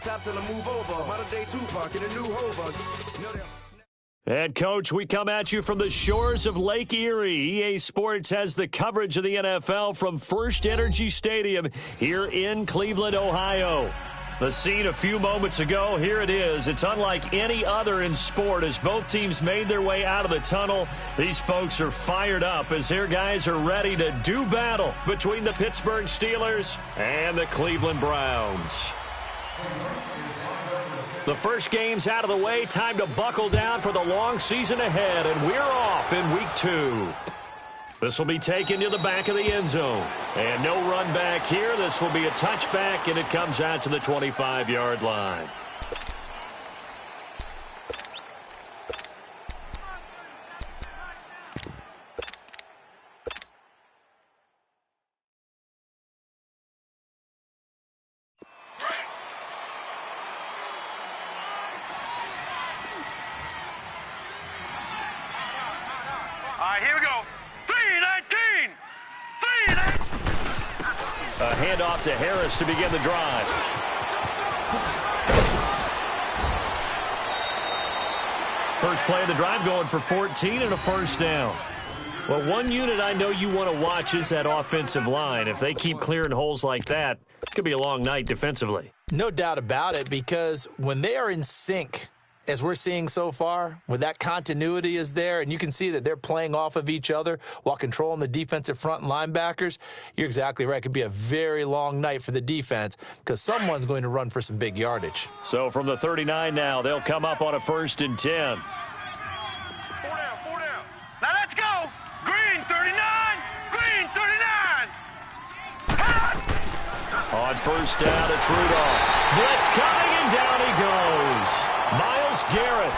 top till I move over. Modern day Tupac in a new Hova. And, Coach, we come at you from the shores of Lake Erie. EA Sports has the coverage of the NFL from First Energy Stadium here in Cleveland, Ohio. The scene a few moments ago, here it is. It's unlike any other in sport as both teams made their way out of the tunnel. These folks are fired up as their guys are ready to do battle between the Pittsburgh Steelers and the Cleveland Browns. The first game's out of the way. Time to buckle down for the long season ahead, and we're off in week 2. This will be taken to the back of the end zone. And no run back here. This will be a touchback, and it comes out to the 25-yard line. Here we go. 3-19. A handoff to Harris to begin the drive. First play of the drive going for 14 and a first down. Well, one unit I know you want to watch is that offensive line. If they keep clearing holes like that, it could be a long night defensively. No doubt about it, because when they are in sync, as we're seeing so far, when that continuity is there and you can see that they're playing off of each other while controlling the defensive front and linebackers, you're exactly right. It could be a very long night for the defense because someone's going to run for some big yardage. So from the 39 now, they'll come up on a 1st and 10. 4 down. Now let's go. Green 39. Green 39. On 1st down, it's Rudolph. Blitz coming, and down he goes. Myles Garrett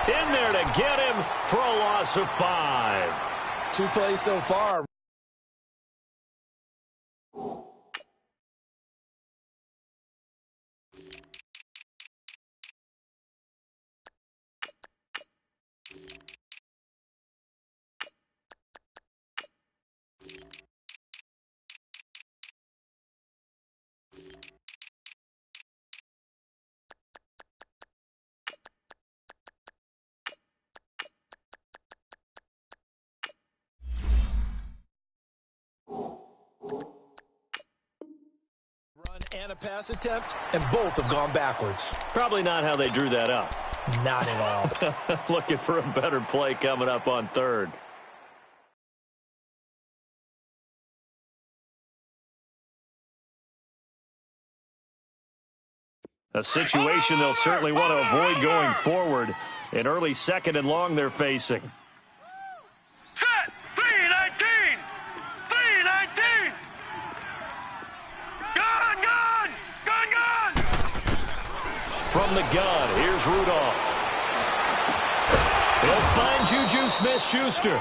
in there to get him for a loss of 5. 2 plays so far. And a pass attempt, and both have gone backwards. Probably not how they drew that up. Not at all. Looking for a better play coming up on 3rd. A situation they'll certainly want to avoid going forward. An early 2nd and long they're facing. Set. 3-19. 3-19. Gun. From the gun, here's Rudolph. He'll find Juju Smith-Schuster.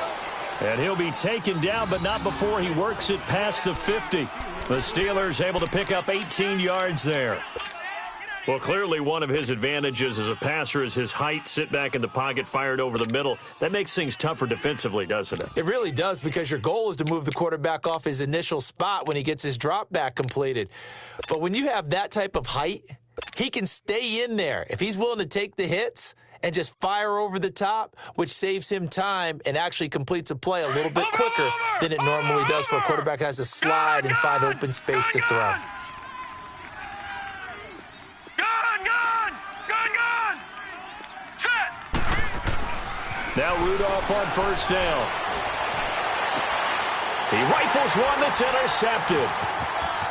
And he'll be taken down, but not before he works it past the 50. The Steelers able to pick up 18 yards there. Well, clearly one of his advantages as a passer is his height. Sit back in the pocket, fired over the middle. That makes things tougher defensively, doesn't it? It really does, because your goal is to move the quarterback off his initial spot when he gets his drop back completed. But when you have that type of height, he can stay in there. If he's willing to take the hits and just fire over the top, which saves him time and actually completes a play a little bit quicker than it normally does for a quarterback who has to slide and find open space to throw. Now Rudolph on 1st down. He rifles one that's intercepted.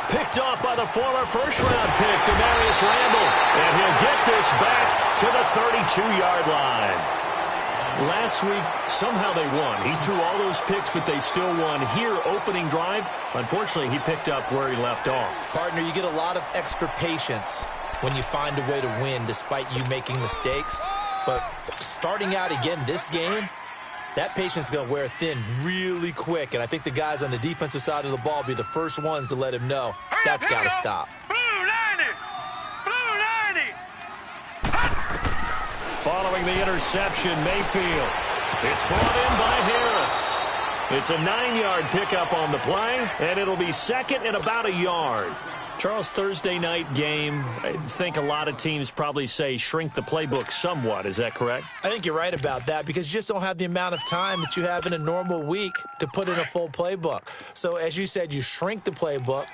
Picked off by the former first-round pick, Damarious Randall. And he'll get this back to the 32-yard line. Last week, somehow they won. He threw all those picks, but they still won. Here, opening drive, unfortunately, he picked up where he left off. Partner, you get a lot of extra patience when you find a way to win despite you making mistakes. But starting out again this game, that patience is going to wear thin really quick. And I think the guys on the defensive side of the ball will be the first ones to let him know that's got to stop. Blue 90. Blue 90. Following the interception, Mayfield. It's brought in by Harris. It's a 9-yard pickup on the play, and it'll be 2nd and about a yard. Charles, Thursday night game, I think a lot of teams probably say shrink the playbook somewhat. Is that correct? I think you're right about that because you just don't have the amount of time that you have in a normal week to put in a full playbook. So as you said, you shrink the playbook,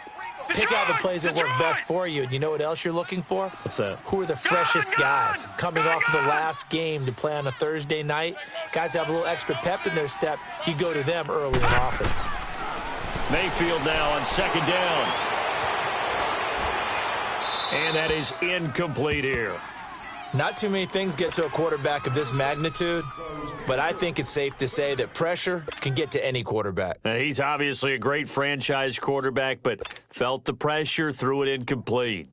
pick out the plays that work best for you. And you know what else you're looking for? What's that? Who are the freshest guys coming off of the last game to play on a Thursday night? Guys have a little extra pep in their step. You go to them early and often. Mayfield now on second down. And that is incomplete here. Not too many things get to a quarterback of this magnitude, but I think it's safe to say that pressure can get to any quarterback. He's obviously a great franchise quarterback, but felt the pressure, threw it incomplete.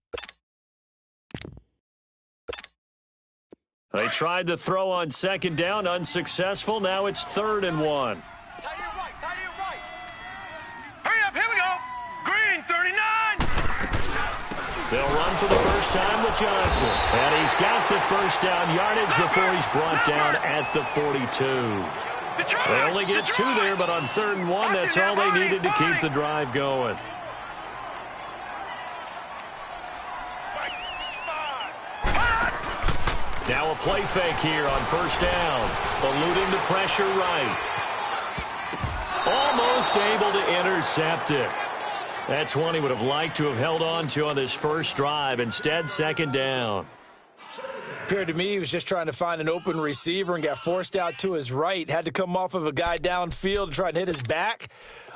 They tried the throw on second down, unsuccessful. Now it's 3rd and 1. Hurry up, here we go. Green, 39. They'll run for the first time with Johnson. And he's got the first down yardage before he's brought down at the 42. Detroit, They only get 2 there, but on 3rd and 1, that's all they needed to keep the drive going. Now a play fake here on first down. Eluding the pressure right. Almost able to intercept it. That's one he would have liked to have held on to on this first drive. Instead, second down. Appeared to me he was just trying to find an open receiver and got forced out to his right. Had to come off of a guy downfield to try and hit his back.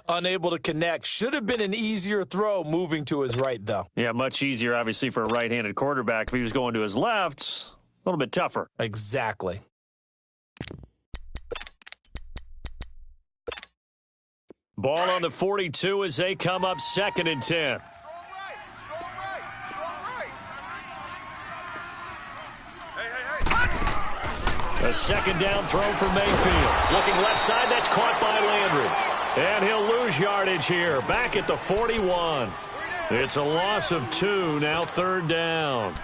Unable to connect. Should have been an easier throw moving to his right, though. Yeah, much easier, obviously, for a right-handed quarterback. If he was going to his left, a little bit tougher. Exactly. Ball on the 42 as they come up 2nd and 10. A second down throw for Mayfield. Looking left side, that's caught by Landry. And he'll lose yardage here, back at the 41. It's a loss of 2, now 3rd down.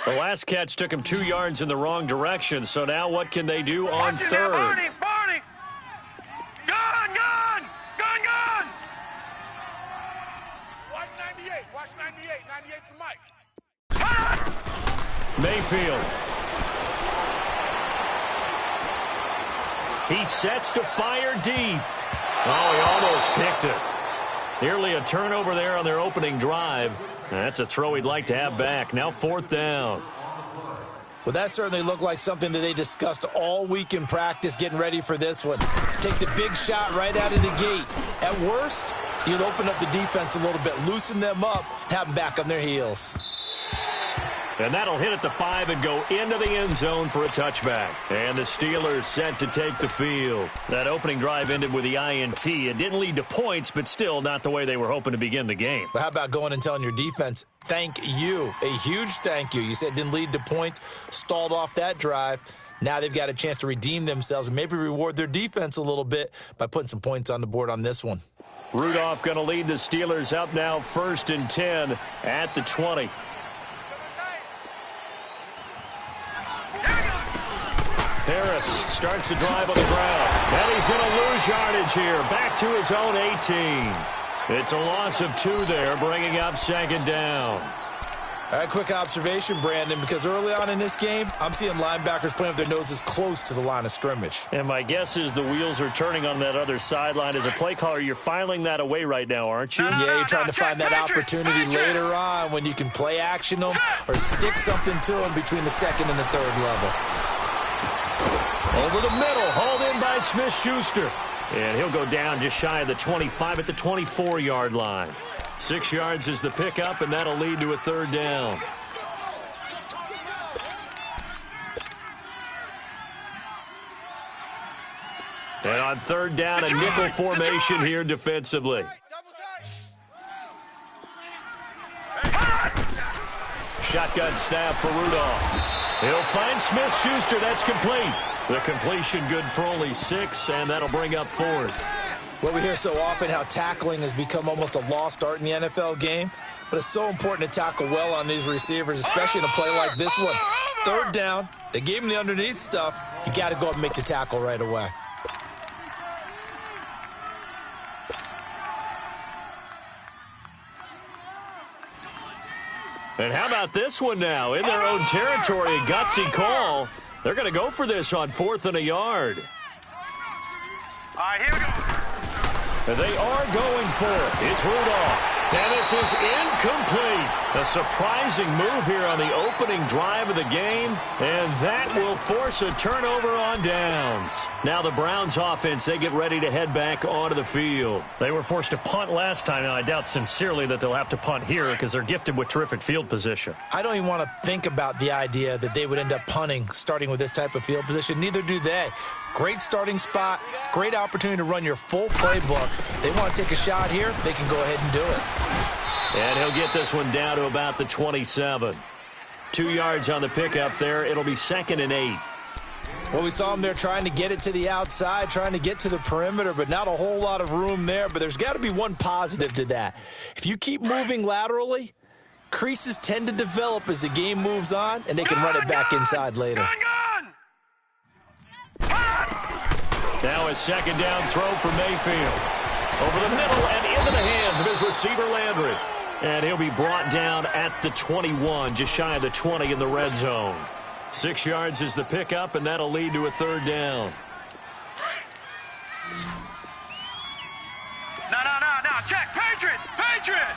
The last catch took him 2 yards in the wrong direction, so now what can they do on 3rd? Barney! Gone! Watch 98. Watch 98. 98's the mic. Mayfield. He sets to fire deep. Oh, he almost picked it. Nearly a turnover there on their opening drive. That's a throw he'd like to have back. Now 4th down. Well, that certainly looked like something that they discussed all week in practice getting ready for this one. Take the big shot right out of the gate. At worst, you'll open up the defense a little bit, loosen them up, have them back on their heels. And that'll hit at the 5 and go into the end zone for a touchback. And the Steelers set to take the field. That opening drive ended with the INT. It didn't lead to points, but still not the way they were hoping to begin the game. But how about going and telling your defense, thank you, a huge thank you. You said it didn't lead to points, stalled off that drive. Now they've got a chance to redeem themselves and maybe reward their defense a little bit by putting some points on the board on this one. Rudolph going to lead the Steelers up now 1st and 10 at the 20. Harris starts the drive on the ground. And he's going to lose yardage here. Back to his own 18. It's a loss of 2 there, bringing up 2nd down. All right, quick observation, Brandon, because early on in this game, I'm seeing linebackers playing with their noses close to the line of scrimmage. And my guess is the wheels are turning on that other sideline. As a play caller, you're filing that away right now, aren't you? Yeah, you're trying to find that opportunity later on when you can play action them or stick something to them between the 2nd and the 3rd level. Over the middle, hauled in by Smith-Schuster. And he'll go down just shy of the 25 at the 24-yard line. 6 yards is the pickup, and that'll lead to a 3rd down. And on 3rd down, a nickel formation here defensively. Shotgun snap for Rudolph. He'll find Smith-Schuster. That's complete. The completion good for only 6, and that'll bring up 4th. Well, we hear so often how tackling has become almost a lost art in the NFL game, but it's so important to tackle well on these receivers, especially in a play like this one. Third down, they gave him the underneath stuff. You got to go up and make the tackle right away. And how about this one now? In their own territory, a gutsy call. They're going to go for this on 4th and a yard. All right, here we go. And they are going for it. It's Rudolph. And this is incomplete. A surprising move here on the opening drive of the game. And that will force a turnover on downs. Now the Browns offense, they get ready to head back onto the field. They were forced to punt last time. Now, I doubt sincerely that they'll have to punt here because they're gifted with terrific field position. I don't even want to think about the idea that they would end up punting starting with this type of field position. Neither do they. Great starting spot, great opportunity to run your full playbook. They want to take a shot here, they can go ahead and do it. And he'll get this one down to about the 27. 2 yards on the pickup there. It'll be 2nd and 8. Well, we saw him there trying to get it to the outside, trying to get to the perimeter, but not a whole lot of room there. But there's got to be one positive to that. If you keep moving laterally, creases tend to develop as the game moves on, and they can run it back inside later. Now a 2nd down throw for Mayfield. Over the middle and into the hands of his receiver, Landry. And he'll be brought down at the 21, just shy of the 20 in the red zone. 6 yards is the pickup, and that'll lead to a 3rd down. No. Check. Patriot. Hey, guys,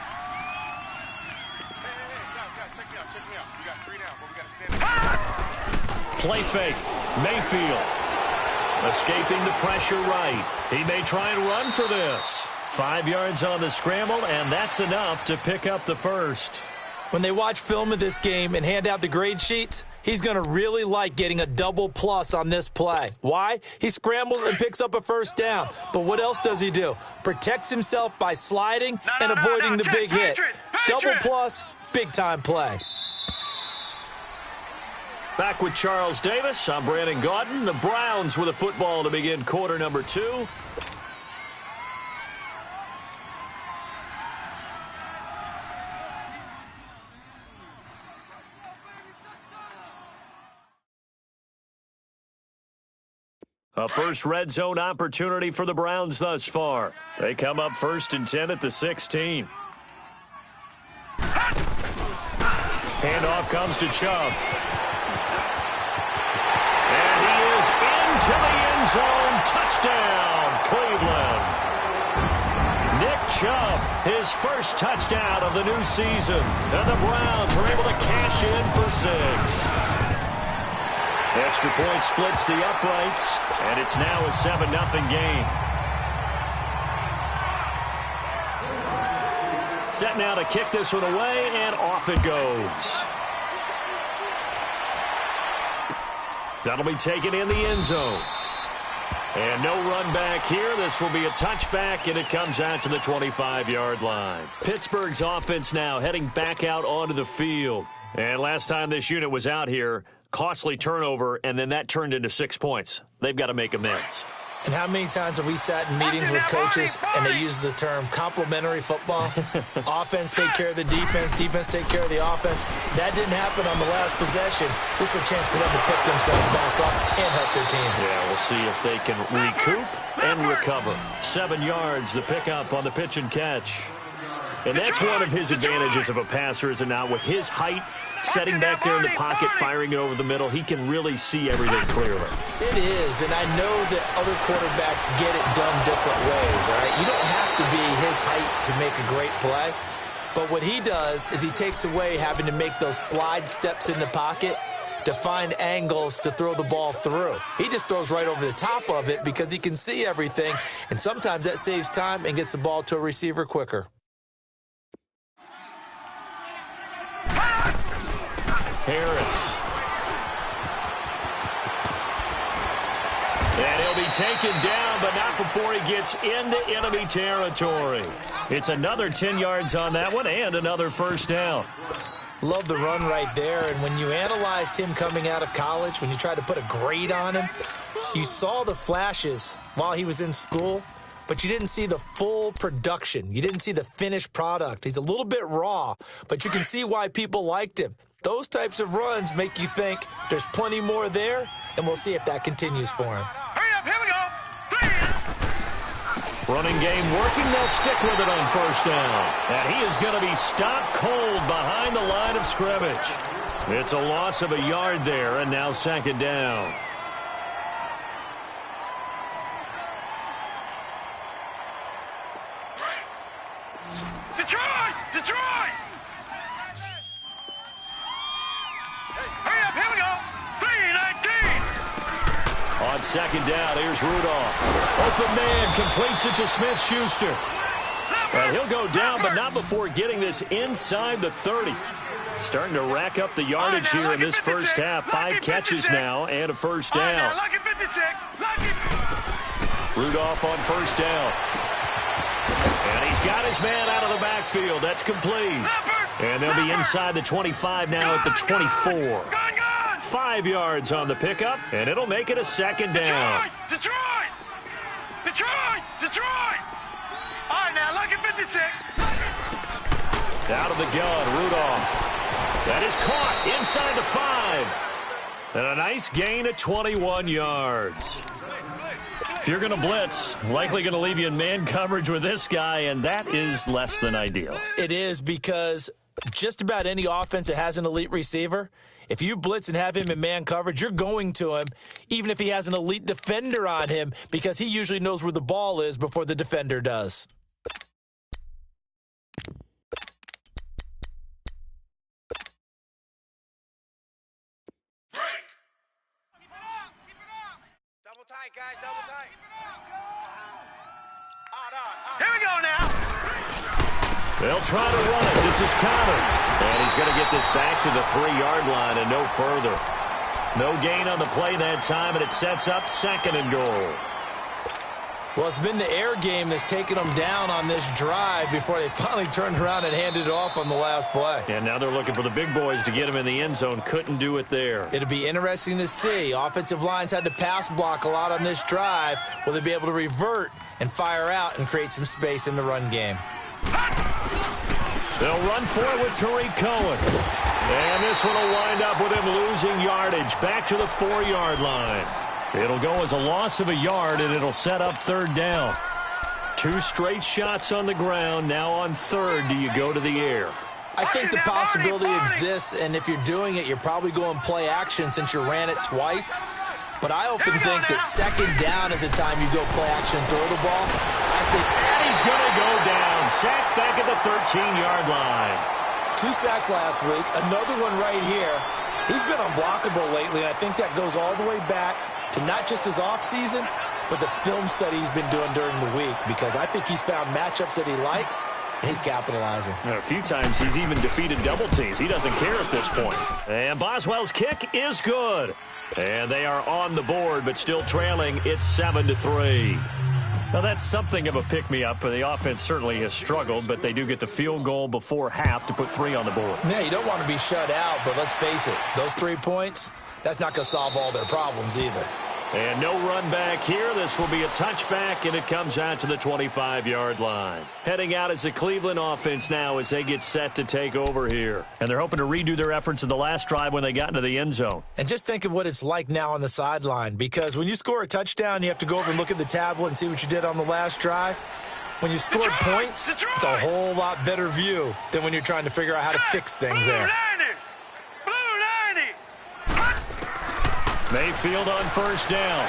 check me out. You got 3 down, but we got to stand up. Play fake. Mayfield. Escaping the pressure right. He may try and run for this. 5 yards on the scramble, and that's enough to pick up the first. When they watch film of this game and hand out the grade sheets, he's going to really like getting a double plus on this play. Why? He scrambles and picks up a 1st down. But what else does he do? Protects himself by sliding and avoiding the big hit. Double plus, big-time play. Back with Charles Davis. I'm Brandon Gaudin. The Browns with a football to begin quarter number 2. A first red zone opportunity for the Browns thus far. They come up 1st and 10 at the 16. Handoff comes to Chubb. And he is into the end zone. Touchdown, Cleveland. Nick Chubb, his first touchdown of the new season. And the Browns were able to cash in for 6. Extra point splits the uprights, and it's now a 7-0 game. Set now to kick this one away, and off it goes. That'll be taken in the end zone. And no run back here. This will be a touchback, and it comes out to the 25-yard line. Pittsburgh's offense now heading back out onto the field. And last time this unit was out here, costly turnover, and then that turned into 6 points. They've got to make amends. And how many times have we sat in meetings with coaches and they use the term complementary football? Offense take care of the defense, defense take care of the offense. That didn't happen on the last possession. This is a chance for them to pick themselves back up and help their team. Yeah, we'll see if they can recoup and recover. 7 yards, the pickup on the pitch and catch. And that's one of his advantages of a passer, is it not? With his height, setting back there in the pocket, firing it over the middle, he can really see everything clearly. It is, and I know that other quarterbacks get it done different ways, all right? You don't have to be his height to make a great play, but what he does is he takes away having to make those slide steps in the pocket to find angles to throw the ball through. He just throws right over the top of it because he can see everything, and sometimes that saves time and gets the ball to a receiver quicker. Harris. And he'll be taken down, but not before he gets into enemy territory. It's another 10 yards on that one and another 1st down. Love the run right there, and when you analyzed him coming out of college, when you tried to put a grade on him, you saw the flashes while he was in school, but you didn't see the full production. You didn't see the finished product. He's a little bit raw, but you can see why people liked him. Those types of runs make you think there's plenty more there, and we'll see if that continues for him. Hurry up, here we go. Running game working. They'll stick with it on first down. And he is going to be stopped cold behind the line of scrimmage. It's a loss of a yard there, and now second down. Detroit! Detroit! Hurry up, here we go. 3-19. On second down, here's Rudolph. Open man completes it to Smith-Schuster. And he'll go down, but not before getting this inside the 30. Starting to rack up the yardage here in this first half. 5 catches now and a first down. Lucky 56. Lucky. Rudolph on first down. And he's got his man out of the backfield. That's complete. And they'll be inside the 25 now at the 24. 5 yards on the pickup, and it'll make it a second down. Detroit! Detroit! Detroit! All right, now, lucky 56. Out of the gun, Rudolph. That is caught inside the 5. And a nice gain of 21 yards. If you're going to blitz, likely going to leave you in man coverage with this guy, and that is less than ideal. It is, because just about any offense that has an elite receiver, if you blitz and have him in man coverage, you're going to him, even if he has an elite defender on him, because he usually knows where the ball is before the defender does. Double tight, guys, double tight. Here we go now. They'll try to run it. This is Connor. And he's going to get this back to the 3-yard line and no further. No gain on the play that time, and it sets up second and goal. Well, it's been the air game that's taken them down on this drive before they finally turned around and handed it off on the last play. And now they're looking for the big boys to get him in the end zone. Couldn't do it there. It'll be interesting to see. Offensive lines had to pass block a lot on this drive. Will they be able to revert and fire out and create some space in the run game? They'll run for it with Tariq Cohen. And this one will wind up with him losing yardage back to the 4-yard line. It'll go as a loss of a yard, and it'll set up third down. 2 straight shots on the ground. Now on third, do you go to the air? I think the possibility exists, and if you're doing it, you're probably going play action since you ran it twice. But I often think that second down is a time you go play action and throw the ball. I say, and he's going to go down. Sacked back at the 13-yard line. 2 sacks last week, another one right here. He's been unblockable lately, and I think that goes all the way back to not just his offseason, but the film study he's been doing during the week, because I think he's found matchups that he likes, and he's capitalizing. A few times he's even defeated double teams. He doesn't care at this point. And Boswell's kick is good. And they are on the board, but still trailing. It's 7-3. Now, that's something of a pick-me-up. The offense certainly has struggled, but they do get the field goal before half to put 3 on the board. Yeah, you don't want to be shut out, but let's face it, those 3 points, that's not going to solve all their problems either. And no run back here. This will be a touchback, and it comes out to the 25-yard line. Heading out is the Cleveland offense now as they get set to take over here. And they're hoping to redo their efforts in the last drive when they got into the end zone. And just think of what it's like now on the sideline, because when you score a touchdown, you have to go over and look at the tablet and see what you did on the last drive. When you scored points, it's a whole lot better view than when you're trying to figure out how to fix things there. Mayfield on first down.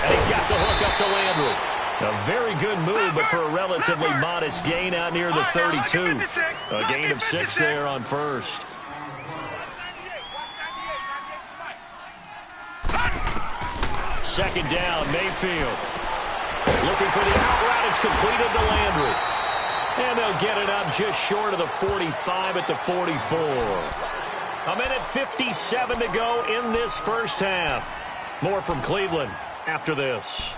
And he's got the hook up to Landry. A very good move, but for a relatively modest gain out near the 32. A gain of 6 there on first. Second down, Mayfield. Looking for the out route. It's completed to Landry. And they'll get it up just short of the 45 at the 44. A minute 57 to go in this first half. More from Cleveland after this.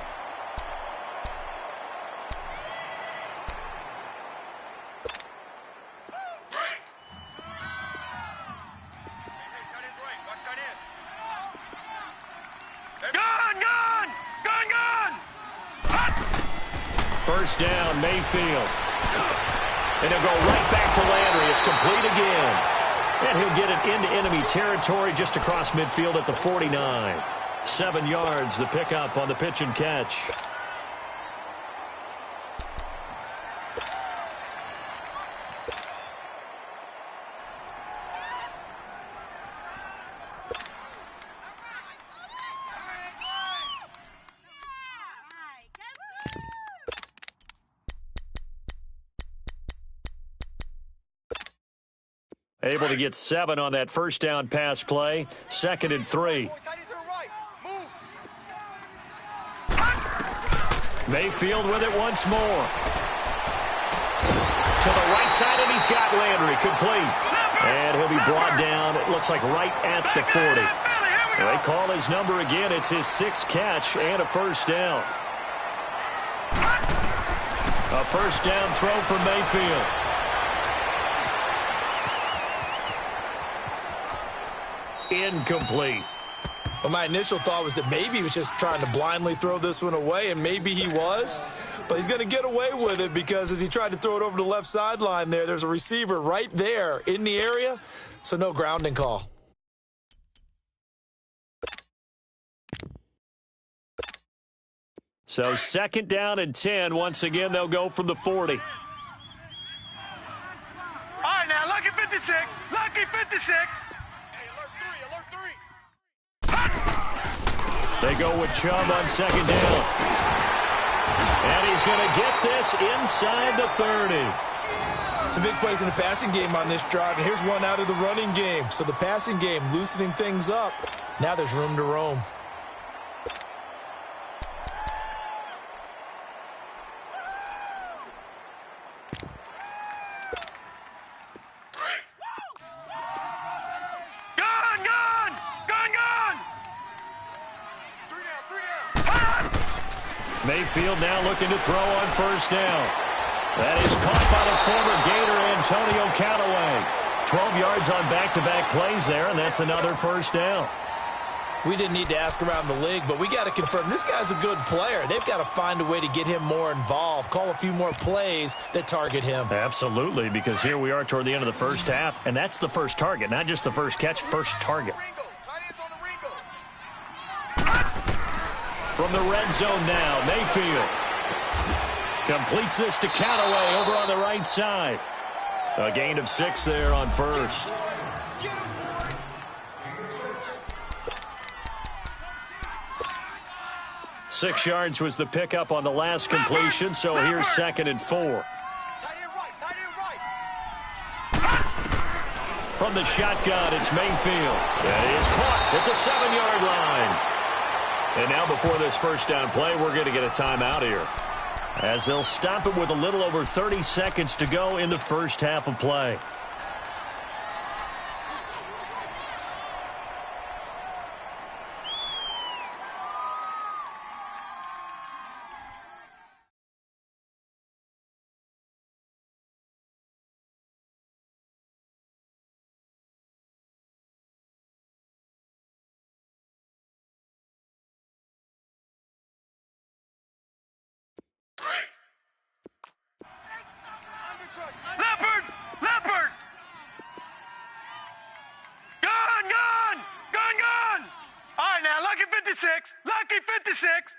first down, Mayfield. And he'll go right back to Landry. It's complete again. And he'll get it into enemy territory just across midfield at the 49. 7 yards, the pickup on the pitch and catch. Able to get 7 on that first down pass play. 2nd and 3. Mayfield with it once more. To the right side, and he's got Landry complete. And he'll be brought down, it looks like right at the 40. They call his number again. It's his 6th catch and a first down. A first down throw for Mayfield. Incomplete. Well, my initial thought was that maybe he was just trying to blindly throw this one away, and maybe he was. But he's going to get away with it because as he tried to throw it over the left sideline there's a receiver right there in the area, so no grounding call. So 2nd down and 10. Once again, they'll go from the 40. All right, now, lucky 56. Lucky 56. They go with Chubb on 2nd down. And he's going to get this inside the 30. Some big plays in the passing game on this drive, and here's one out of the running game. So the passing game loosening things up. Now there's room to roam. Mayfield now looking to throw on first down. That is caught by the former Gator Antonio Callaway. 12 yards on back-to-back plays there, and that's another first down. We didn't need to ask around the league, but we got to confirm this guy's a good player. They've got to find a way to get him more involved, call a few more plays that target him. Absolutely, because here we are toward the end of the first half, and that's the first target, not just the first catch, first target. From the red zone now, Mayfield completes this to Callaway over on the right side. A gain of 6 there on first. Six yards was the pickup on the last completion, so here's 2nd and 4. From the shotgun, it's Mayfield. That is caught at the 7-yard line. And now before this first down play, we're going to get a timeout here, as they'll stop it with a little over 30 seconds to go in the first half of play. Leopard! Gone! All right, now, lucky 56. Lucky 56.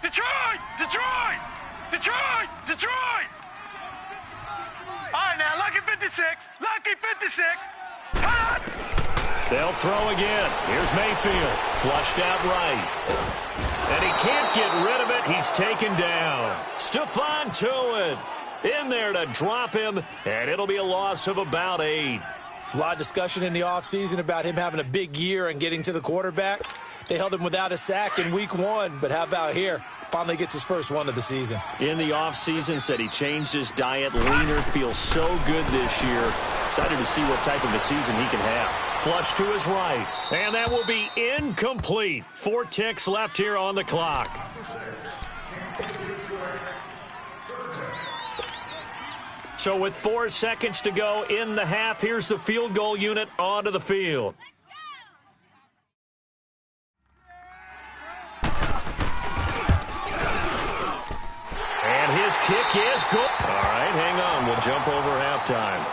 Detroit! All right, now, lucky 56. Lucky 56. They'll throw again. Here's Mayfield. Flushed out right. And he can't get rid of it. He's taken down. Stephon Tuitt in there to drop him, and it'll be a loss of about 8. There's a lot of discussion in the offseason about him having a big year and getting to the quarterback. They held him without a sack in week 1, but how about here? Finally gets his first one of the season. In the offseason, said he changed his diet, leaner, feels so good this year. Excited to see what type of a season he can have. Flush to his right, and that will be incomplete. 4 ticks left here on the clock. So with 4 seconds to go in the half, here's the field goal unit onto the field. is good. All right, hang on. We'll jump over halftime.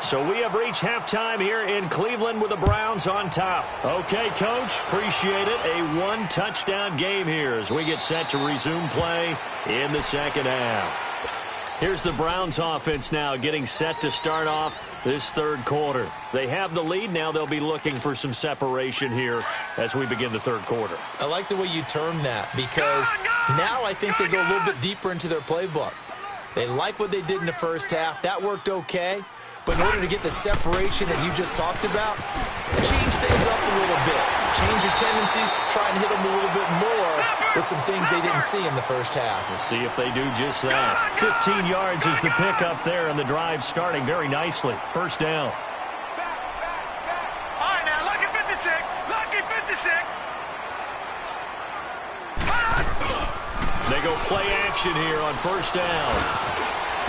So we have reached halftime here in Cleveland with the Browns on top. Okay, Coach, appreciate it. A one-touchdown game here as we get set to resume play in the second half. Here's the Browns offense now getting set to start off this third quarter. They have the lead. Now they'll be looking for some separation here as we begin the third quarter. I like the way you term that because now I think they go a little bit deeper into their playbook. They like what they did in the first half. That worked okay. But in order to get the separation that you just talked about, change things up a little bit. Change your tendencies, try and hit them a little bit more with some things they didn't see in the first half. We'll see if they do just that. 15 yards is the pickup there, and the drive starting very nicely. First down. All right, now, lucky 56. Lucky 56. They go play action here on first down.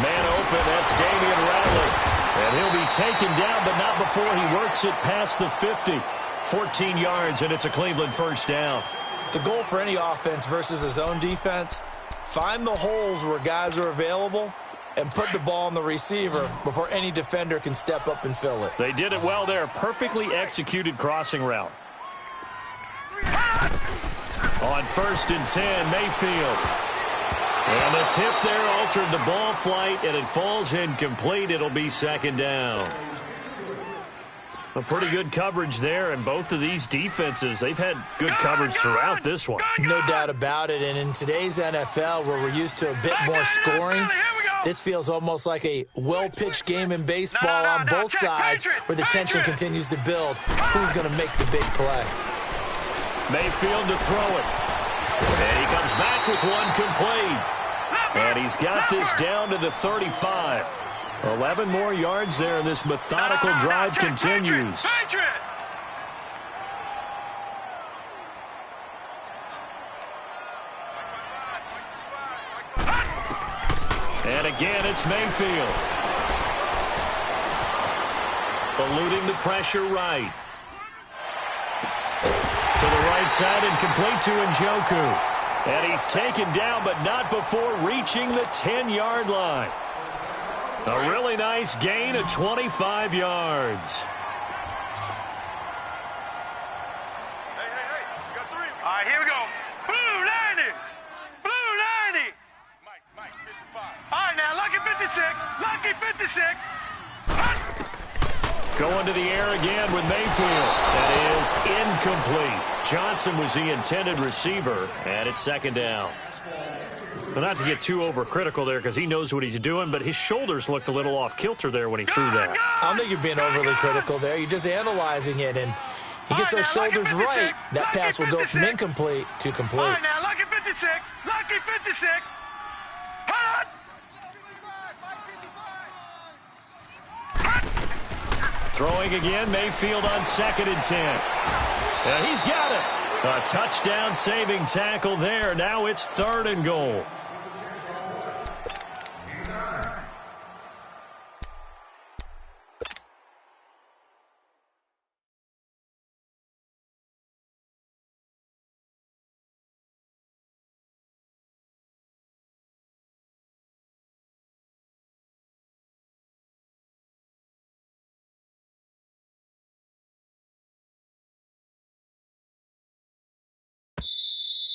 Man open, that's Damian Rattler. And he'll be taken down, but not before he works it past the 50. 14 yards, and it's a Cleveland first down. The goal for any offense versus his own defense, find the holes where guys are available and put the ball on the receiver before any defender can step up and fill it. They did it well there. Perfectly executed crossing route. On 1st and 10, Mayfield. And the tip there altered the ball flight, and it falls incomplete. It'll be second down. A pretty good coverage there, and both of these defenses, they've had good coverage throughout this one. No doubt about it, and in today's NFL, where we're used to a bit more scoring, this feels almost like a well-pitched game in baseball on both sides where the tension continues to build. Who's going to make the big play? Mayfield to throw it. And he comes back with one complete. And he's got this down to the 35. 11 more yards there, and this methodical drive continues. And again, it's Mayfield. Eluding the pressure right. To the right side and complete to Njoku. And he's taken down, but not before reaching the 10-yard line. A really nice gain of 25 yards. Hey, you got 3. All right, here we go. Blue 90. Blue 90. Mike, 55. All right, now, lucky 56. Lucky 56. Going to the air again with Mayfield. That is incomplete. Johnson was the intended receiver, and it's second down. Well, not to get too overcritical there because he knows what he's doing, but his shoulders looked a little off kilter there when he threw that. I don't think you're being overly critical there. You're just analyzing it, and he gets those shoulders right. That pass will go from incomplete to complete. All right, now, lucky 56. Lucky 56. Throwing again, Mayfield on 2nd and 10. And he's got it. A touchdown-saving tackle there. Now it's 3rd and goal.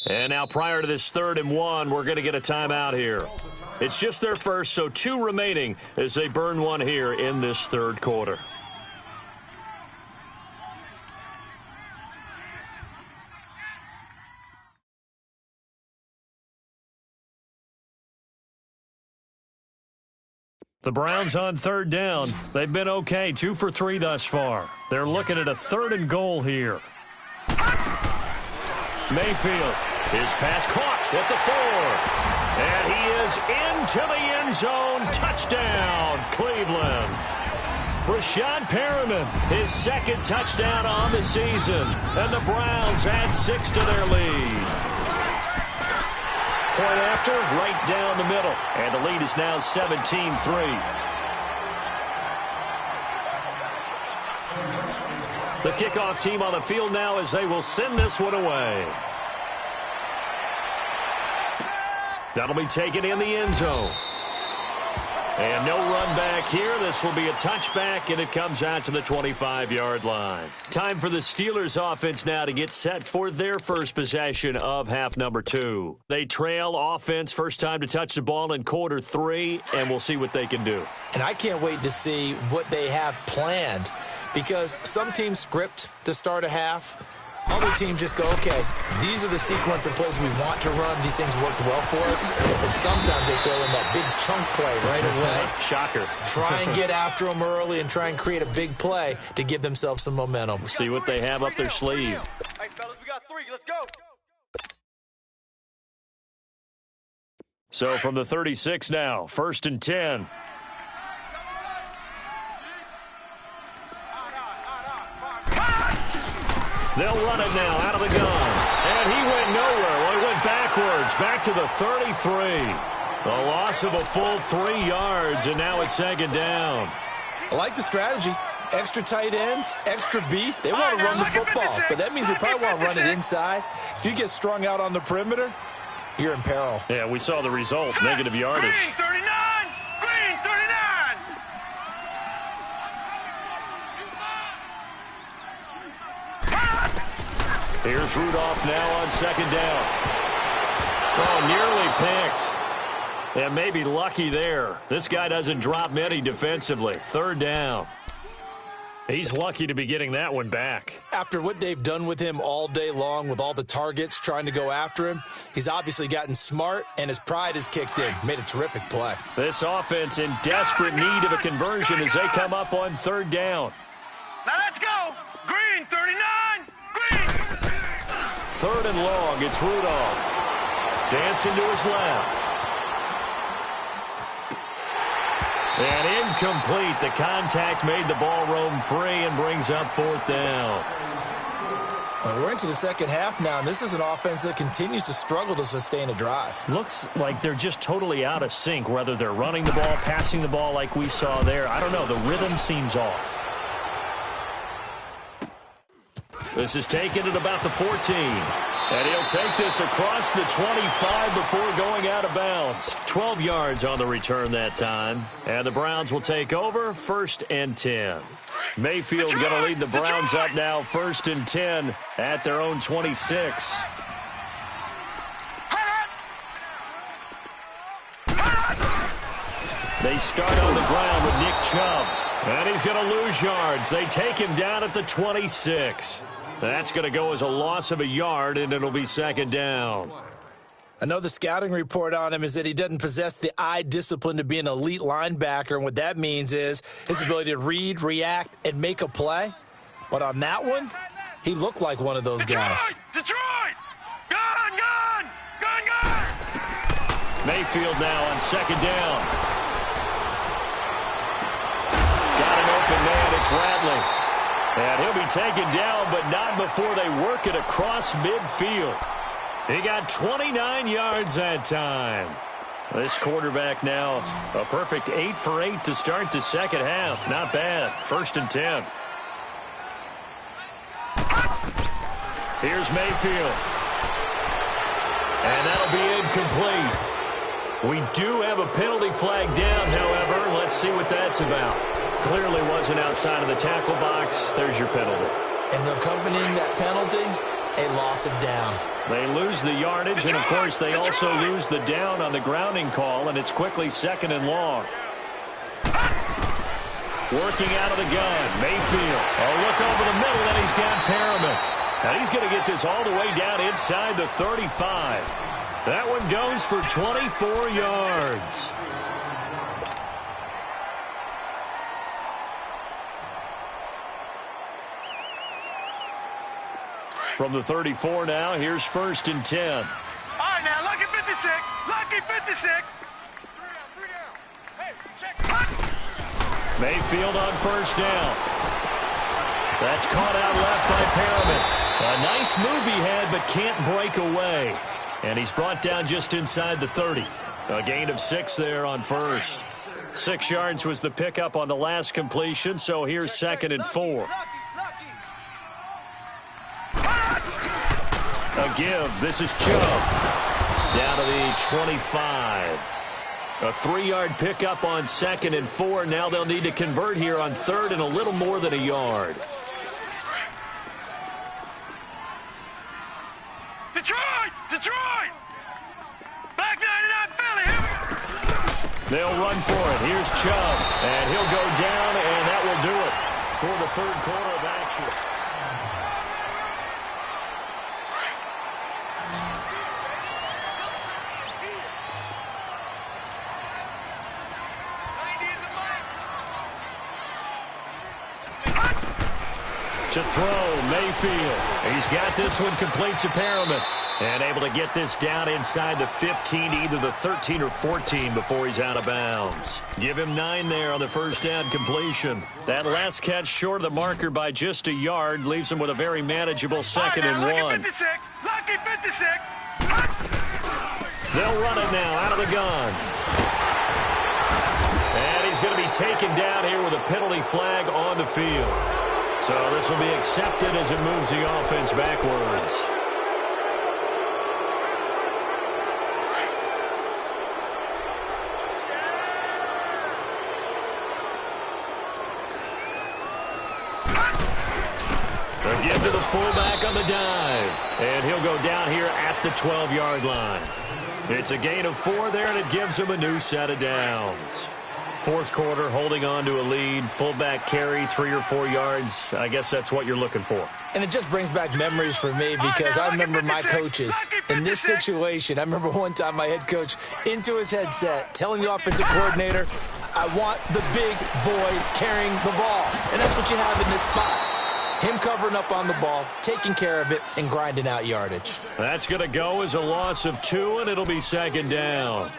And now prior to this 3rd and 1, we're going to get a timeout here. It's just their first, so 2 remaining as they burn one here in this 3rd quarter. The Browns on 3rd down. They've been okay, 2 for 3 thus far. They're looking at a 3rd and goal here. Mayfield. His pass caught at the 4. And he is into the end zone. Touchdown, Cleveland. Rashad Perriman, his 2nd touchdown on the season. And the Browns add 6 to their lead. Point after, right down the middle. And the lead is now 17-3. The kickoff team on the field now as they will send this one away. That'll be taken in the end zone. And no run back here. This will be a touchback, and it comes out to the 25-yard line. Time for the Steelers offense now to get set for their first possession of half number 2. They trail offense, first time to touch the ball in quarter 3, and we'll see what they can do. And I can't wait to see what they have planned, because some teams script to start a half. Other teams just go, okay, these are the sequence of plays we want to run. These things worked well for us. And sometimes they throw in that big chunk play right away. Shocker. Try and get after them early and try and create a big play to give themselves some momentum. See what they have up their sleeve. Hey, fellas, we got 3. Let's go. So from the 36 now, 1st and 10. They'll run it now out of the gun. And he went nowhere. Well, he went backwards, back to the 33. A loss of a full 3 yards, and now it's 2nd down. I like the strategy. Extra tight ends, extra beef. They want to run the football, but that means they probably want to run it inside. If you get strung out on the perimeter, you're in peril. Yeah, we saw the result, negative yardage. Green 39! Green 39! Here's Rudolph now on 2nd down. Oh, nearly picked. And maybe lucky there. This guy doesn't drop many defensively. 3rd down. He's lucky to be getting that one back. After what they've done with him all day long with all the targets trying to go after him, he's obviously gotten smart, and his pride has kicked in. Made a terrific play. This offense in desperate need of a conversion as they come up on 3rd down. Now let's go! Green 39! Green! 3rd and long, it's Rudolph. Dancing to his left. And incomplete. The contact made the ball roam free and brings up 4th down. Well, we're into the second half now, and this is an offense that continues to struggle to sustain a drive. Looks like they're just totally out of sync, whether they're running the ball, passing the ball like we saw there. I don't know. The rhythm seems off. This is taken at about the 14. And he'll take this across the 25 before going out of bounds. 12 yards on the return that time. And the Browns will take over 1st and 10. Mayfield going to lead the Browns up now 1st and 10 at their own 26. They start on the ground with Nick Chubb. And he's going to lose yards. They take him down at the 26. That's going to go as a loss of a yard, and it'll be 2nd down. I know the scouting report on him is that he doesn't possess the eye discipline to be an elite linebacker, and what that means is his ability to read, react, and make a play. But on that one, he looked like one of those guys. Detroit! Gun, gun! Gun, gun! Mayfield now on 2nd down. Got an open man. It's Radley. And he'll be taken down, but not before they work it across midfield. He got 29 yards that time. This quarterback now, a perfect 8 for 8 to start the second half. Not bad. 1st and 10. Here's Mayfield. And that'll be incomplete. We do have a penalty flag down, however. Let's see what that's about. Clearly wasn't outside of the tackle box. There's your penalty. And accompanying that penalty, a loss of down. They lose the yardage, and, of course, they also lose the down on the grounding call, and it's quickly 2nd and long. Working out of the gun, Mayfield. A look over the middle, and he's got Perriman. And he's going to get this all the way down inside the 35. That one goes for 24 yards. From the 34 now, here's 1st and 10. All right, now, lucky 56. Lucky 56. 3 down. Hey, check. Mayfield on 1st down. That's caught out left by Perriman. A nice move he had, but can't break away. And he's brought down just inside the 30. A gain of 6 there on 1st. 6 yards was the pickup on the last completion, so here's 2nd and 4. A give. This is Chubb. Down to the 25. A 3-yard pickup on 2nd and 4. Now they'll need to convert here on 3rd and a little more than a yard. Detroit! Back 99 Philly, here we go. They'll run for it. Here's Chubb, and he'll go down, and that will do it for the 3rd quarter of action. To throw, Mayfield. He's got this one complete to Perriman. And able to get this down inside the 15, either the 13 or 14 before he's out of bounds. Give him 9 there on the first down completion. That last catch short of the marker by just a yard leaves him with a very manageable 2nd and 1. Lucky 56. Lucky 56. They'll run it now out of the gun. And he's going to be taken down here with a penalty flag on the field. So this will be accepted as it moves the offense backwards. Again to the fullback on the dive. And he'll go down here at the 12-yard line. It's a gain of 4 there, and it gives him a new set of downs. 4th quarter, holding on to a lead. Fullback carry, 3 or 4 yards. I guess that's what you're looking for. And it just brings back memories for me because I remember my coaches in this situation. I remember one time my head coach into his headset telling the offensive coordinator, I want the big boy carrying the ball. And that's what you have in this spot. Him covering up on the ball, taking care of it, and grinding out yardage. That's going to go as a loss of 2, and it'll be 2nd down.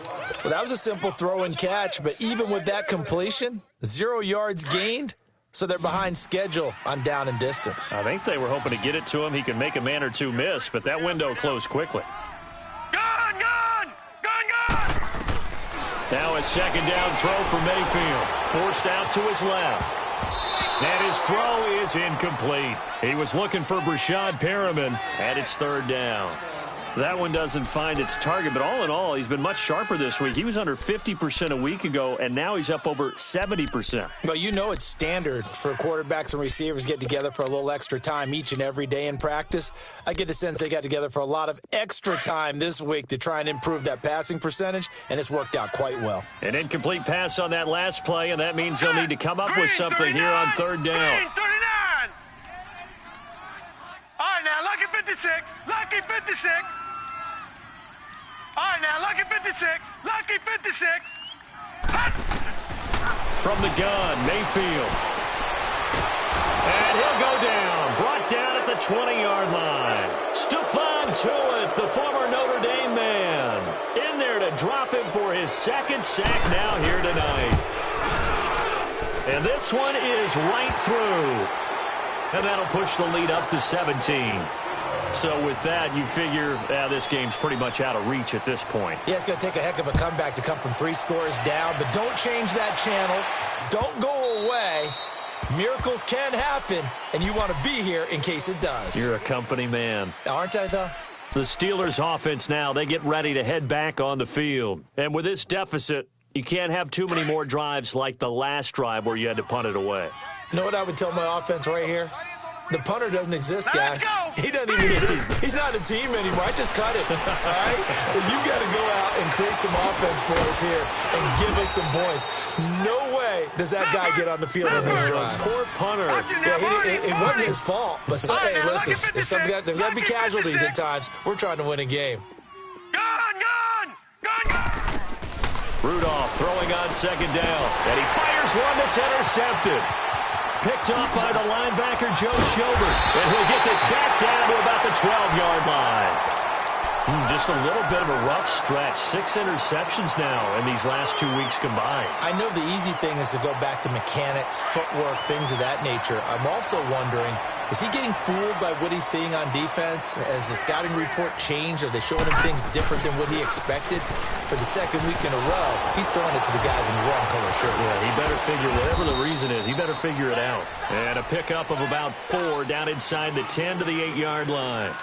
Well, that was a simple throw and catch, but even with that completion, 0 yards gained, so they're behind schedule on down and distance. I think they were hoping to get it to him. He could make a man or 2 miss, but that window closed quickly. Gone! Now a 2nd down throw for Mayfield. Forced out to his left. And his throw is incomplete. He was looking for Brashad Perriman, and it's 3rd down. That one doesn't find its target, but all in all, he's been much sharper this week. He was under 50% a week ago, and now he's up over 70%. Well, you know it's standard for quarterbacks and receivers get together for a little extra time each and every day in practice. I get the sense they got together for a lot of extra time this week to try and improve that passing percentage, and it's worked out quite well. An incomplete pass on that last play, and that means they'll need to come up with something here on 3rd down. 39. All right, now, lucky 56. Lucky 56. All right, now, lucky 56. Lucky 56. From the gun, Mayfield. And he'll go down. Brought down at the 20-yard line. Stephon Tuitt, the former Notre Dame man, in there to drop him for his 2nd sack now here tonight. And this one is right through. And that'll push the lead up to 17. So with that, you figure this game's pretty much out of reach at this point. Yeah, it's going to take a heck of a comeback to come from 3 scores down, but don't change that channel. Don't go away. Miracles can happen, and you want to be here in case it does. You're a company man. Aren't I, though? The Steelers' offense now, they get ready to head back on the field. And with this deficit, you can't have too many more drives like the last drive where you had to punt it away. You know what I would tell my offense right here? The punter doesn't exist, guys. He doesn't even exist. He's not a team anymore. I just cut it. All right? So you got to go out and create some offense for us here and give us some points. No way does that guy get on the field on this drive. Poor punter. Yeah, it wasn't his fault. But hey, listen, there's got to be casualties at times. We're trying to win a game. Gone! Rudolph throwing on 2nd down. And he fires one that's intercepted. Picked off by the linebacker, Joe Schobert. And he'll get this back down to about the 12-yard line. Just a little bit of a rough stretch. 6 interceptions now in these last 2 weeks combined. I know the easy thing is to go back to mechanics, footwork, things of that nature. I'm also wondering, is he getting fooled by what he's seeing on defense? Has the scouting report changed? Are they showing him things different than what he expected? For the 2nd week in a row, he's throwing it to the guys in the wrong color shirts. Yeah, he better figure, whatever the reason is, he better figure it out. And a pickup of about 4 down inside the 10 to the 8-yard line.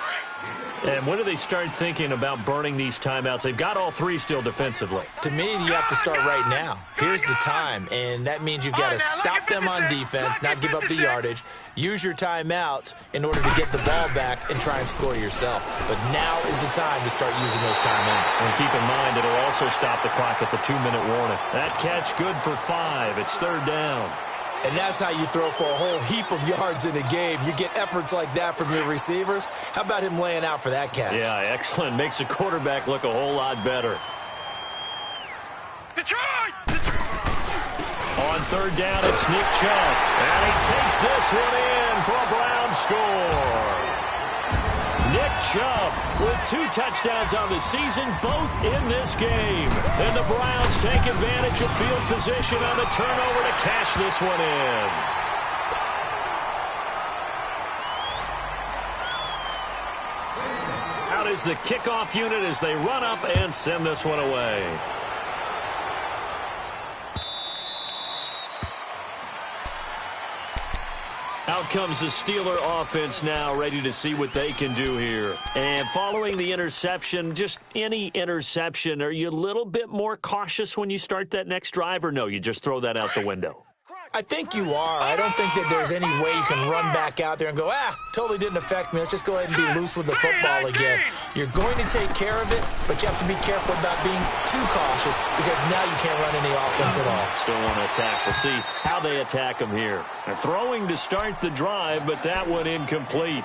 And when do they start thinking about burning these timeouts? They've got all three still defensively. To me, you have to start right now. Here's the time, and that means you've got to stop them on defense, not give up the yardage, use your timeouts in order to get the ball back and try and score yourself. But now is the time to start using those timeouts. And keep in mind, it'll also stop the clock at the 2-minute warning. That catch good for 5. It's third down. And that's how you throw for a whole heap of yards in a game. You get efforts like that from your receivers. How about him laying out for that catch? Yeah, excellent. Makes the quarterback look a whole lot better. Detroit! On third down, it's Nick Chubb. And he takes this one in for a Browns score. Nick Chubb with 2 touchdowns on the season, both in this game. And the Browns take advantage of field position on the turnover to cash this one in. Out is the kickoff unit as they run up and send this one away. Out comes the Steeler offense now, ready to see what they can do here. And following the interception, just any interception, are you a little bit more cautious when you start that next drive, or no, you just throw that out the window? I think you are. I don't think that there's any way you can run back out there and go, totally didn't affect me. Let's just go ahead and be loose with the football again. You're going to take care of it, but you have to be careful about being too cautious because now you can't run any offense at all. Still want to attack. We'll see how they attack them here. They're throwing to start the drive, but that one incomplete.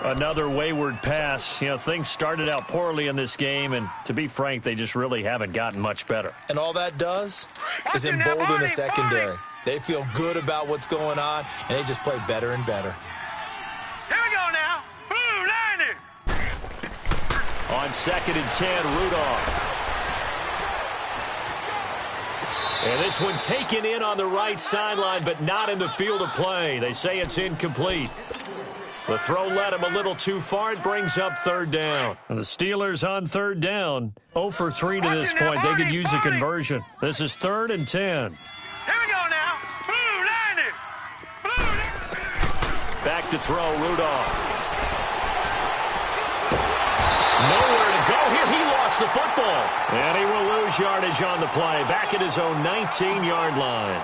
Another wayward pass. You know, things started out poorly in this game, and to be frank, they just really haven't gotten much better. And all that does is embolden the secondary. They feel good about what's going on, and they just play better and better. Here we go now. Blue 90. On 2nd and 10, Rudolph. And this one taken in on the right sideline, but not in the field of play. They say it's incomplete. The throw led him a little too far. It brings up third down. And the Steelers on third down. 0 for 3 to this point. They could use a conversion. This is 3rd and 10. Here we go now. Blue 90. Blue. Back to throw, Rudolph. Nowhere to go here. He lost the football. And he will lose yardage on the play. Back at his own 19-yard line.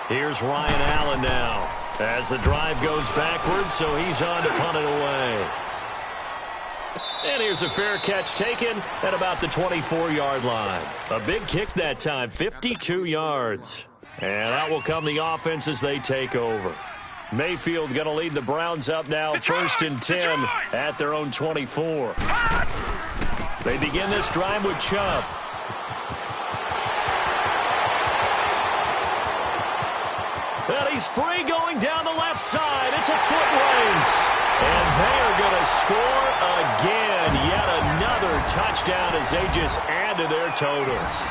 Here's Ryan Allen now. As the drive goes backwards, so he's on to punt it away. And here's a fair catch taken at about the 24-yard line. A big kick that time, 52 yards. And out will come the offense as they take over. Mayfield going to lead the Browns up now, Detroit, 1st and 10 Detroit. at their own 24. They begin this drive with Chubb. And he's free going down the left side. It's a foot race. And they are going to score again. Yet another touchdown as they just add to their totals.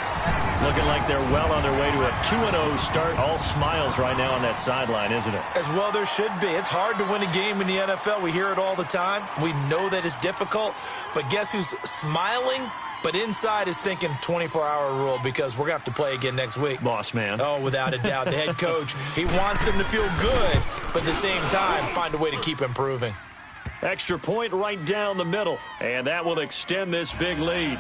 Looking like they're well on their way to a 2-0 start. All smiles right now on that sideline, isn't it? As well there should be. It's hard to win a game in the NFL. We hear it all the time. We know that it's difficult. But guess who's smiling? But inside is thinking 24-hour rule because we're going to have to play again next week. Boss man. Oh, without a doubt. The head coach, he wants them to feel good, but at the same time, find a way to keep improving. Extra point right down the middle. And that will extend this big lead.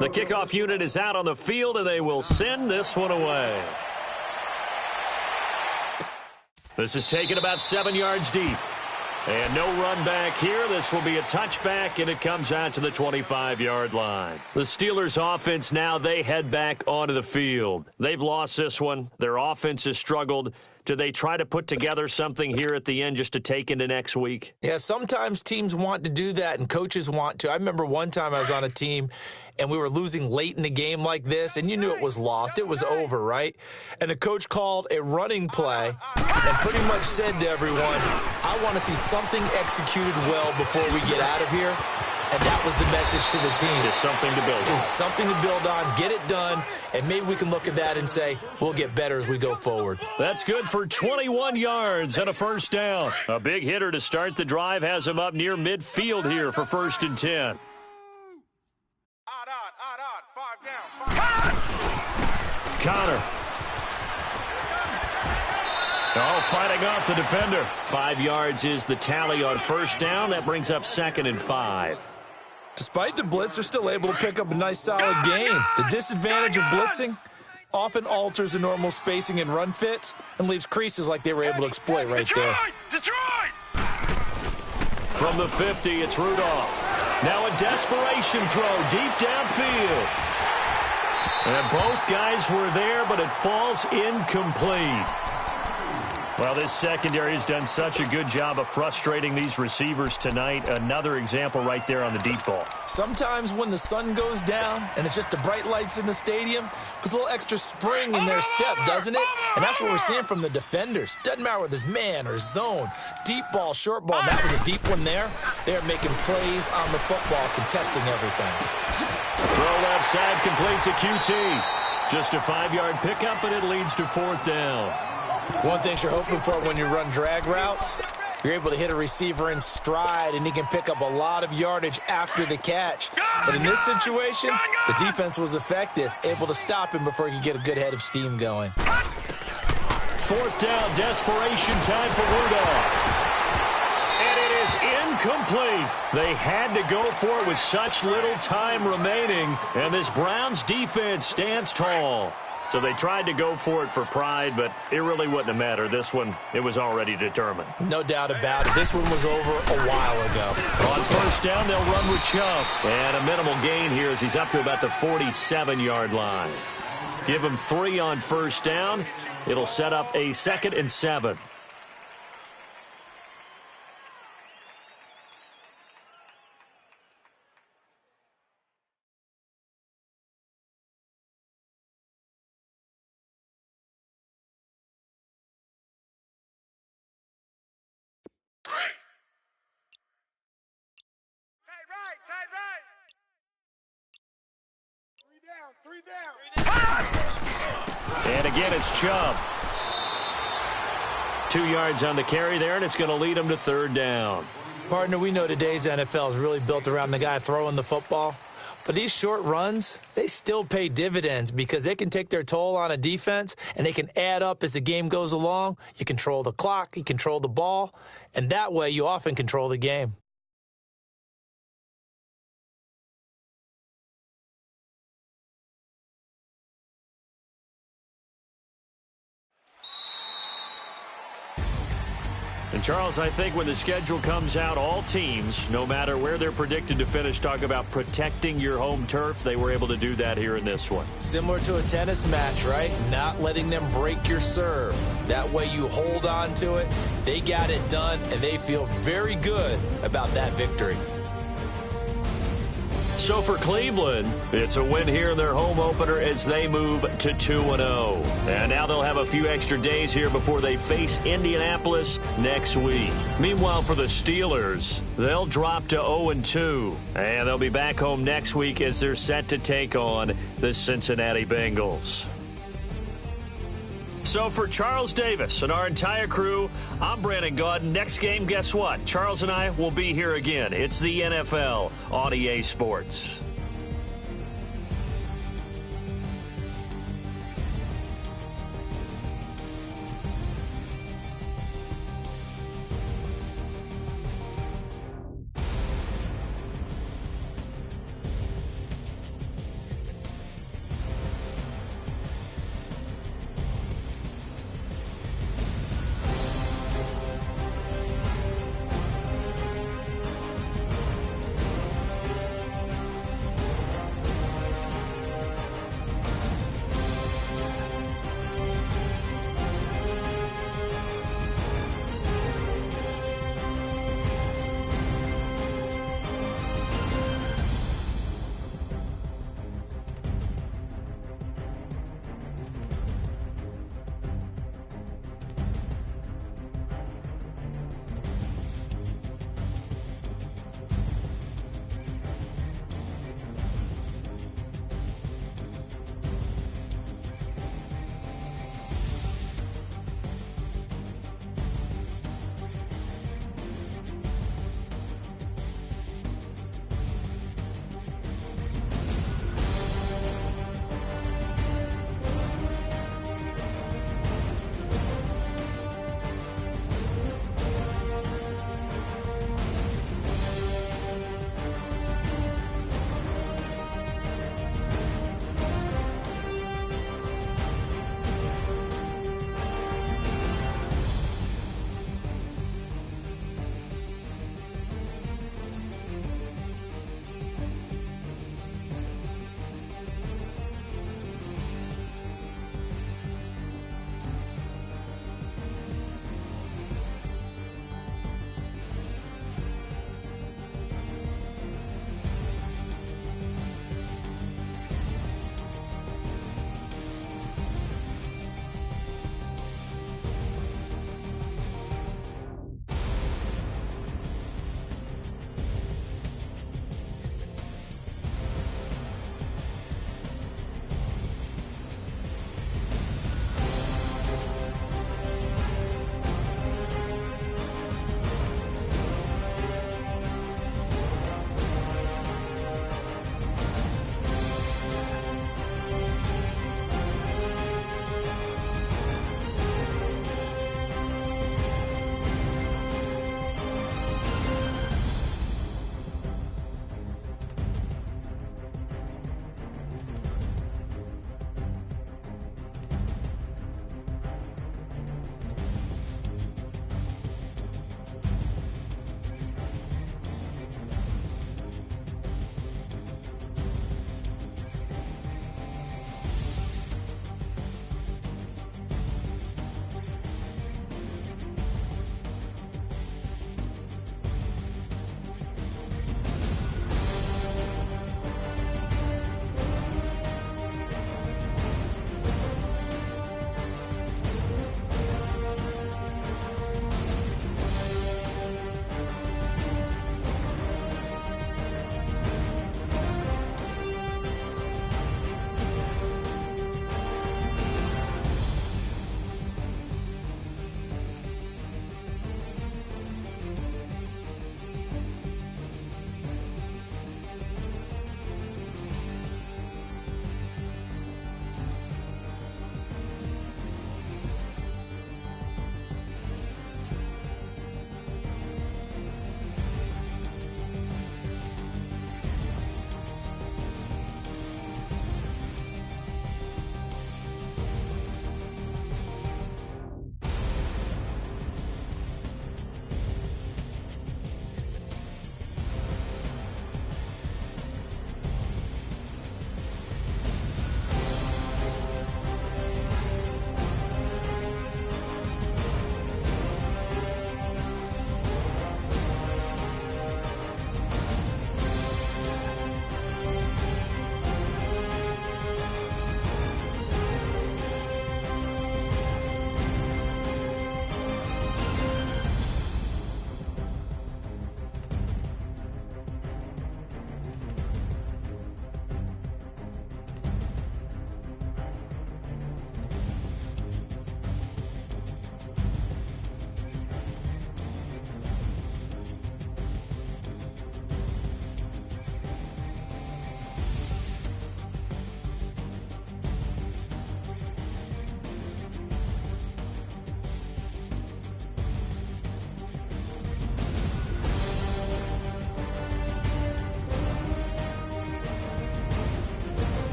The kickoff unit is out on the field, and they will send this one away. This is taken about 7 yards deep. And no run back here. This will be a touchback, and it comes out to the 25-yard line. The Steelers' offense now, they head back onto the field. They've lost this one. Their offense has struggled. Do they try to put together something here at the end just to take into next week? Yeah, sometimes teams want to do that and coaches want to. I remember one time I was on a team and we were losing late in the game like this, and you knew it was lost. It was over, right? And the coach called a running play and pretty much said to everyone, I want to see something executed well before we get out of here. and that was the message to the team. Just something to build on. Just something to build on, get it done, and maybe we can look at that and say, we'll get better as we go forward. That's good for 21 yards and a first down. A big hitter to start the drive has him up near midfield here for 1st and 10. Odd, 5 down. Connor. Oh, fighting off the defender. 5 yards is the tally on first down. That brings up 2nd and 5. Despite the blitz, they're still able to pick up a nice, solid gain. The disadvantage of blitzing often alters the normal spacing and run fits and leaves creases like they were able to exploit right there. Detroit! From the 50, it's Rudolph. Now a desperation throw deep downfield. And both guys were there, but it falls incomplete. Well, this secondary has done such a good job of frustrating these receivers tonight. Another example right there on the deep ball. Sometimes when the sun goes down and it's just the bright lights in the stadium, puts a little extra spring in their step, doesn't it? And that's what we're seeing from the defenders. Doesn't matter whether it's man or zone, deep ball, short ball. That was a deep one there. They're making plays on the football, contesting everything. Throw left side, complete to QT. Just a 5-yard pickup, and it leads to 4th down. One thing you're hoping for when you run drag routes, you're able to hit a receiver in stride, and he can pick up a lot of yardage after the catch. But in this situation, the defense was effective, able to stop him before he could get a good head of steam going. 4th down, desperation time for Rudolph. And it is incomplete. They had to go for it with such little time remaining, and this Browns defense stands tall. So they tried to go for it for pride, but it really wouldn't have mattered. This one, it was already determined. No doubt about it. This one was over a while ago. On first down, they'll run with Chubb. And a minimal gain here as he's up to about the 47-yard line. Give him 3 on first down. It'll set up a 2nd and 7. Tight right. 3 down. And again, it's Chubb. 2 yards on the carry there, and it's going to lead him to 3rd down. Partner, we know today's NFL is really built around the guy throwing the football. But these short runs, they still pay dividends because they can take their toll on a defense, and they can add up as the game goes along. You control the clock, you control the ball, and that way you often control the game. And, Charles, I think when the schedule comes out, all teams, no matter where they're predicted to finish, talk about protecting your home turf. They were able to do that here in this one. Similar to a tennis match, right? Not letting them break your serve. That way you hold on to it. They got it done, and they feel very good about that victory. So for Cleveland, it's a win here in their home opener as they move to 2-0. And now they'll have a few extra days here before they face Indianapolis next week. Meanwhile, for the Steelers, they'll drop to 0-2. And they'll be back home next week as they're set to take on the Cincinnati Bengals. So for Charles Davis and our entire crew, I'm Brandon Gaudin. Next game, guess what? Charles and I will be here again. It's the NFL on EA Sports.